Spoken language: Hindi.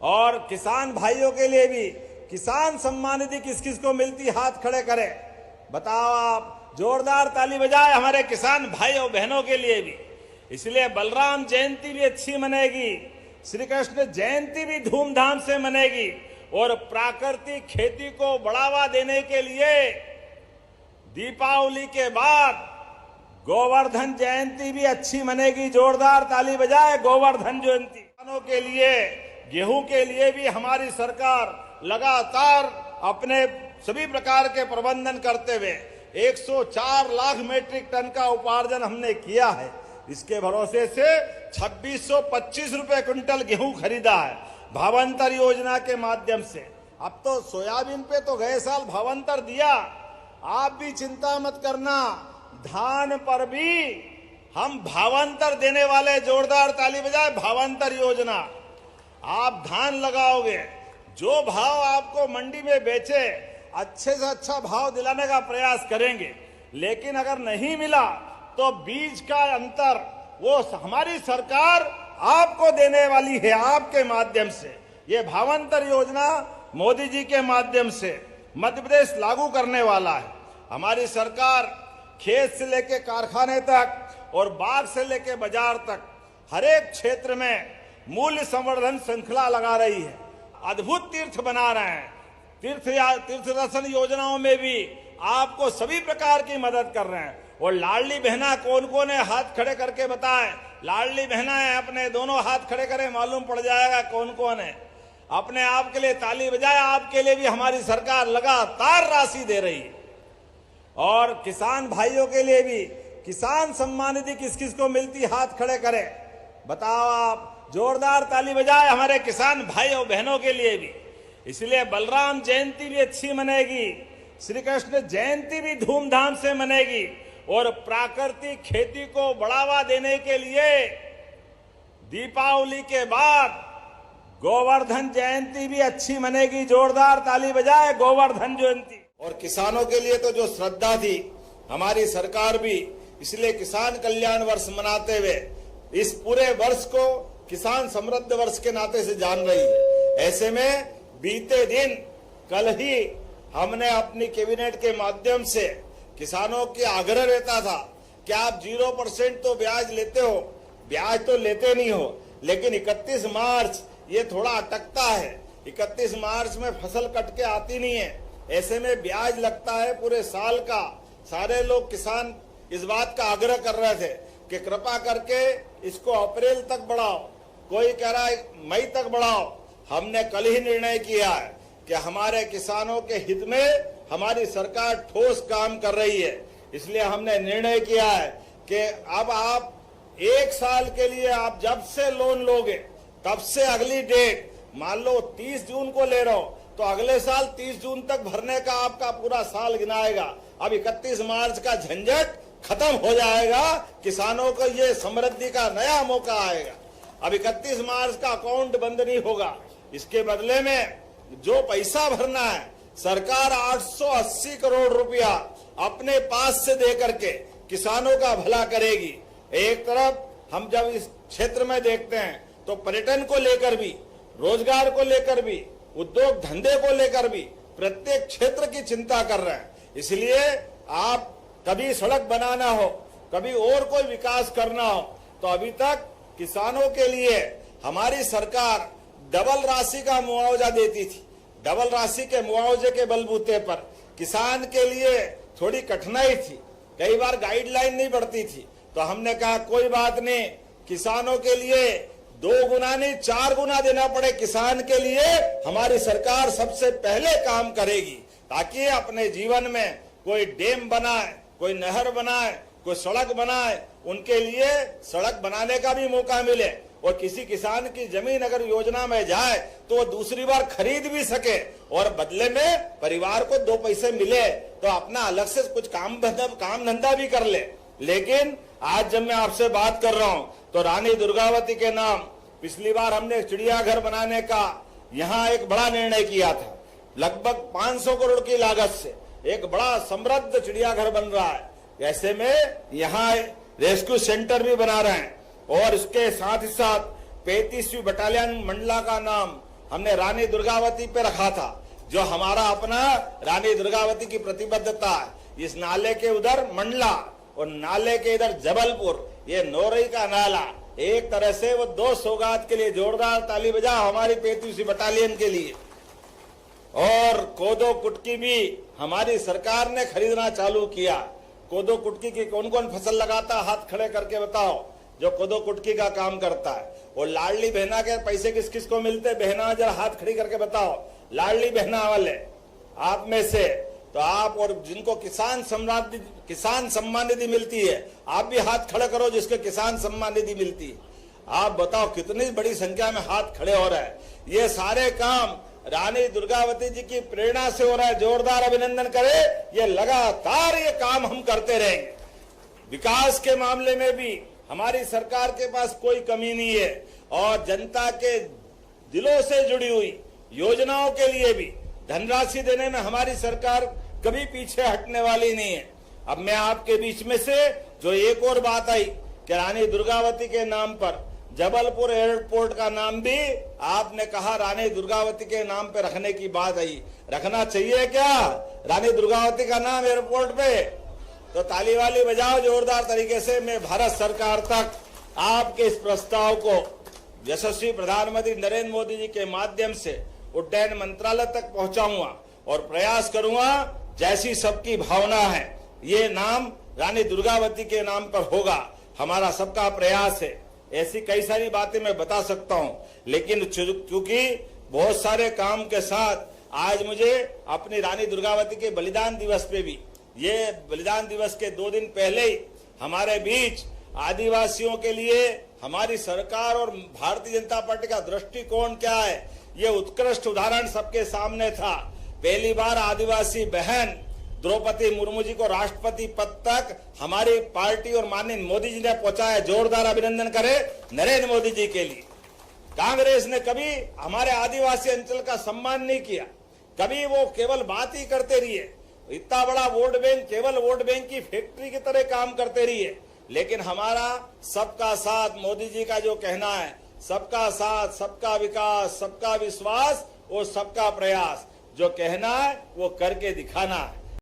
और किसान भाइयों के लिए भी किसान सम्मान निधि किस किस को मिलती, हाथ खड़े करें। बताओ आप, जोरदार ताली बजाए हमारे किसान भाइयों बहनों के लिए भी। इसलिए बलराम जयंती भी अच्छी मनेगी, श्री कृष्ण जयंती भी धूमधाम से मनेगी और प्राकृतिक खेती को बढ़ावा देने के लिए दीपावली के बाद गोवर्धन जयंती भी अच्छी मनेगी। जोरदार ताली बजाए गोवर्धन जयंती। किसानों के लिए, गेहूं के लिए भी हमारी सरकार लगातार अपने सभी प्रकार के प्रबंधन करते हुए 104 लाख मीट्रिक टन का उपार्जन हमने किया है। इसके भरोसे से 2625 रुपए क्विंटल गेहूं खरीदा है भावांतर योजना के माध्यम से। अब तो सोयाबीन पे तो गए साल भावांतर दिया, आप भी चिंता मत करना, धान पर भी हम भावांतर देने वाले। जोरदार ताली बजाए भावांतर योजना। आप धान लगाओगे, जो भाव आपको मंडी में बेचे अच्छे से अच्छा भाव दिलाने का प्रयास करेंगे, लेकिन अगर नहीं मिला तो बीज का अंतर वो हमारी सरकार आपको देने वाली है। आपके माध्यम से ये भावांतर योजना मोदी जी के माध्यम से मध्य प्रदेश लागू करने वाला है। हमारी सरकार खेत से लेके कारखाने तक और बाग से लेके बाजार तक हर एक क्षेत्र में मूल्य संवर्धन श्रृंखला लगा रही है। अद्भुत तीर्थ बना रहे हैं। तीर्थ दर्शन योजनाओं में भी आपको सभी प्रकार की मदद कर रहे हैं। और लाडली बहना कौन कौन है, हाथ खड़े करके बताएं। लाडली बहना है, अपने दोनों हाथ खड़े करें, मालूम पड़ जाएगा कौन कौन है। अपने आप के लिए ताली बजाए। आपके लिए भी हमारी सरकार लगातार राशि दे रही है। और किसान भाइयों के लिए भी किसान सम्मान निधि किस किस को मिलती, हाथ खड़े करें। बताओ आप, जोरदार ताली बजाए हमारे किसान भाइयों बहनों के लिए भी। इसलिए बलराम जयंती भी अच्छी मनेगी, श्री कृष्ण जयंती भी धूमधाम से मनेगी और प्राकृतिक खेती को बढ़ावा देने के लिए दीपावली के बाद गोवर्धन जयंती भी अच्छी मनेगी। जोरदार ताली बजाए गोवर्धन जयंती। और किसानों के लिए तो जो श्रद्धा थी हमारी सरकार भी, इसलिए किसान कल्याण वर्ष मनाते हुए इस पूरे वर्ष को किसान समृद्ध वर्ष के नाते से जान रही है। ऐसे में बीते दिन कल ही हमने अपनी कैबिनेट के माध्यम से किसानों की आग्रह रहता था कि आप 0% तो ब्याज लेते हो, ब्याज तो लेते नहीं हो, लेकिन 31 मार्च ये थोड़ा अटकता है। 31 मार्च में फसल कट के आती नहीं है, ऐसे में ब्याज लगता है पूरे साल का। सारे लोग किसान इस बात का आग्रह कर रहे थे कि कृपा करके इसको अप्रैल तक बढ़ाओ, कोई कह रहा है मई तक बढ़ाओ। हमने कल ही निर्णय किया है कि हमारे किसानों के हित में हमारी सरकार ठोस काम कर रही है। इसलिए हमने निर्णय किया है कि अब आप 1 साल के लिए आप जब से लोन लोगे तब से अगली डेट, मान लो 30 जून को ले रहे हो तो अगले साल 30 जून तक भरने का आपका पूरा साल गिनाएगा। अब 31 मार्च का झंझट खत्म हो जाएगा, किसानों को ये समृद्धि का नया मौका आएगा। अब 31 मार्च का अकाउंट बंद नहीं होगा। इसके बदले में जो पैसा भरना है, सरकार 880 करोड़ रुपया अपने पास से दे करके किसानों का भला करेगी। एक तरफ हम जब इस क्षेत्र में देखते हैं तो पर्यटन को लेकर भी, रोजगार को लेकर भी, उद्योग धंधे को लेकर भी प्रत्येक क्षेत्र की चिंता कर रहे हैं। इसलिए आप कभी सड़क बनाना हो, कभी और कोई विकास करना हो, तो अभी तक किसानों के लिए हमारी सरकार डबल राशि का मुआवजा देती थी। डबल राशि के मुआवजे के बलबूते पर किसान के लिए थोड़ी कठिनाई थी, कई बार गाइडलाइन नहीं बढ़ती थी, तो हमने कहा कोई बात नहीं, किसानों के लिए 2 गुना नहीं 4 गुना देना पड़े किसान के लिए हमारी सरकार सबसे पहले काम करेगी, ताकि अपने जीवन में कोई डैम बनाए, कोई नहर बनाए, कोई सड़क बनाए, उनके लिए सड़क बनाने का भी मौका मिले। और किसी किसान की जमीन अगर योजना में जाए तो वो दूसरी बार खरीद भी सके और बदले में परिवार को 2 पैसे मिले तो अपना अलग से कुछ काम धंधा भी कर ले। लेकिन आज जब मैं आपसे बात कर रहा हूं तो रानी दुर्गावती के नाम पिछली बार हमने चिड़ियाघर बनाने का यहाँ एक बड़ा निर्णय किया था। लगभग 500 करोड़ की लागत से एक बड़ा समृद्ध चिड़ियाघर बन रहा है। ऐसे में यहाँ रेस्क्यू सेंटर भी बना रहे हैं और इसके साथ ही साथ 35वीं बटालियन मंडला का नाम हमने रानी दुर्गावती पे रखा था, जो हमारा अपना रानी दुर्गावती की प्रतिबद्धता है। इस नाले के उधर मंडला और नाले के इधर जबलपुर, ये नोरई का नाला, एक तरह से वो 2 सौगात के लिए जोरदार ताली बजाओ हमारी 35वीं बटालियन के लिए। और कोदो कुटकी भी हमारी सरकार ने खरीदना चालू किया। कोदो कुटकी की कौन कौन फसल लगाता, हाथ खड़े करके बताओ, जो कोदो कुटकी का काम करता है। और लाडली बहना के पैसे किस किस को मिलते, बहना जरा हाथ खड़ी करके बताओ, लाडली बहना वाले आप में से। तो आप और जिनको किसान सम्मान निधि मिलती है, आप भी हाथ खड़े करो जिसके किसान सम्मान निधि मिलती है। आप बताओ कितनी बड़ी संख्या में हाथ खड़े हो रहा है। ये सारे काम रानी दुर्गावती जी की प्रेरणा से हो रहा है। जोरदार अभिनंदन करें। ये लगातार ये काम हम करते रहेंगे। विकास के मामले में भी हमारी सरकार के पास कोई कमी नहीं है और जनता के दिलों से जुड़ी हुई योजनाओं के लिए भी धनराशि देने में हमारी सरकार कभी पीछे हटने वाली नहीं है। अब मैं आपके बीच में से जो एक और बात आई कि रानी दुर्गावती के नाम पर जबलपुर एयरपोर्ट का नाम भी आपने कहा रानी दुर्गावती के नाम पे रखने की बात आई। रखना चाहिए क्या रानी दुर्गावती का नाम एयरपोर्ट पे? तो ताली वाली बजाओ जोरदार तरीके से। मैं भारत सरकार तक आपके इस प्रस्ताव को यशस्वी प्रधानमंत्री नरेंद्र मोदी जी के माध्यम से उड्डयन मंत्रालय तक पहुंचाऊंगा और प्रयास करूंगा जैसी सबकी भावना है ये नाम रानी दुर्गावती के नाम पर होगा। हमारा सबका प्रयास है। ऐसी कई सारी बातें मैं बता सकता हूं, लेकिन क्योंकि बहुत सारे काम के साथ आज मुझे अपनी रानी दुर्गावती के बलिदान दिवस पे भी, ये बलिदान दिवस के 2 दिन पहले ही हमारे बीच आदिवासियों के लिए हमारी सरकार और भारतीय जनता पार्टी का दृष्टिकोण क्या है, ये उत्कृष्ट उदाहरण सबके सामने था। पहली बार आदिवासी बहन द्रौपदी मुर्मू जी को राष्ट्रपति पद तक हमारी पार्टी और माननीय मोदी जी ने पहुंचाया। जोरदार अभिनंदन करें नरेंद्र मोदी जी के लिए। कांग्रेस ने कभी हमारे आदिवासी अंचल का सम्मान नहीं किया, कभी वो केवल बात ही करते रहिए। इतना बड़ा वोट बैंक केवल वोट बैंक की फैक्ट्री की तरह काम करते रहिए। लेकिन हमारा सबका साथ, मोदी जी का जो कहना है, सबका साथ, सबका विकास, सबका विश्वास और सबका प्रयास, जो कहना है वो करके दिखाना है।